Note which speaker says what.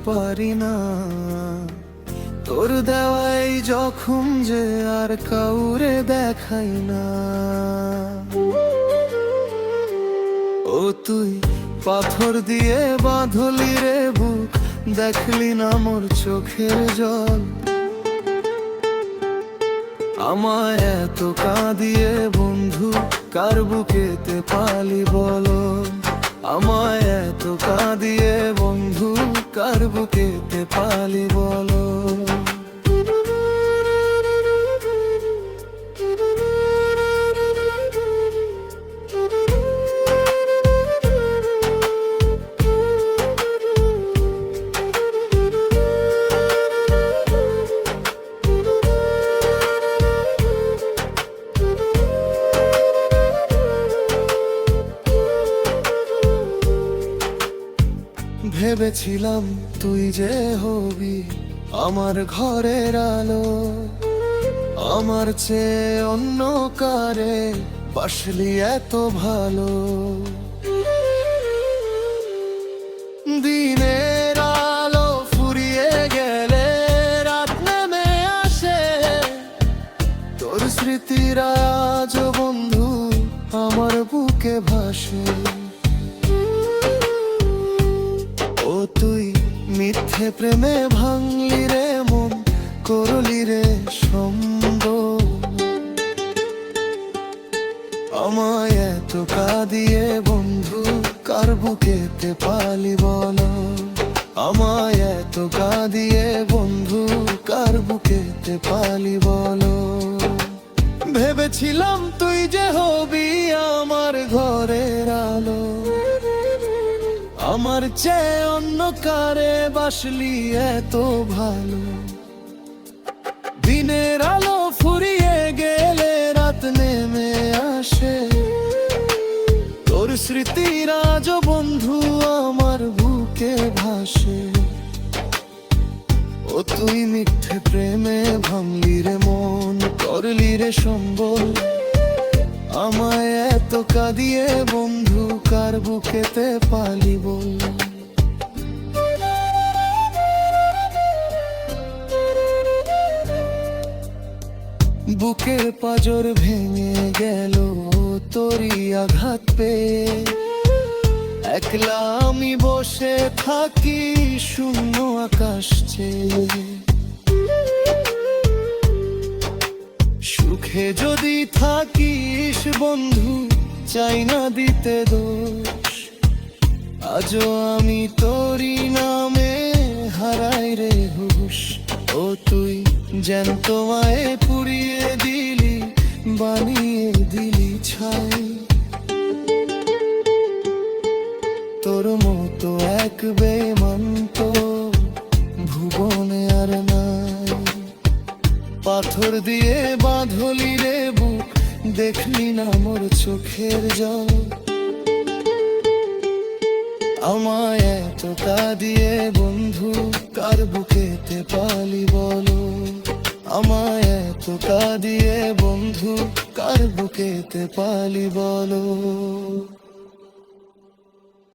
Speaker 1: পারি না। তোর দেওয়াই জখম যে আর কাউরে দেখাই না। ও তুই পাথর দিয়ে বাঁধলি রে বুক, দেখলি না মোর চোখের জল। আমায় এত কাঁদিয়ে বন্ধু কার বুকেতে পালি বলো। আমায় এত কাঁদিয়ে বন্ধু কার বুকেতে পালি বলো। ভেবেছিলাম তুই যে হবি আমার ঘরের আলো, আমার চেয়ে অন্য কারে বাসলি এত ভালো। দিনের আলো ফুরিয়ে গেলে রাত নেমে আসে, তোর স্মৃতিরা আজ বন্ধু আমার বুকে ভাসে। ও তুই মিথ্যে প্রেমে ভাঙলি রে মন, করলি রে সম্ভব। আমায় এত কাঁদিয়ে বন্ধু কার বুকেতে পালি বলো। আমায় এত কাঁদিয়ে বন্ধু কার বুকেতে পালি বলো। ভেবেছিলাম তুই যে হবি আমার ঘরের আলো, আমার চেয়ে অন্য কারে বাসলি এত ভালো। দিনের আলো ফুরিয়ে গেলে রাত নেমে আসে, তোর স্মৃতির আজ বন্ধু আমার বুকে ভাসে। ও তুই মিথ্যে প্রেমে ভাঙলি রে মন, করলি রে সম্বল। আমায় এত কাঁদিয়ে বন্ধু কার বুকেতে পালি বল। বুকের পাঁজর ভেঙে গেল তোরই আঘাত পেয়ে, একলা আমি বসে থাকি শূন্য আকাশ চেয়ে। সুখে যদি থাকিস বন্ধু চাই না দিতে দোষ, আজও আমি তোরই নামে হারাই রে হুশ। ও তুই জ্যান্ত মায়ে পুড়িয়ে দিলি, বানিয়ে দিলি ছাই। তোর মতো এক বেঈমান ভুবনে আর নাই। পাথর দিয়ে বাঁধলি রে বুক, দেখলি না মোর চোখের জল। আমায় এত কাঁদিয়ে বন্ধু কার বুকেতে পালি বলো। আমায় এত কাঁদিয়ে বন্ধু কার বুকেতে পালি বলো।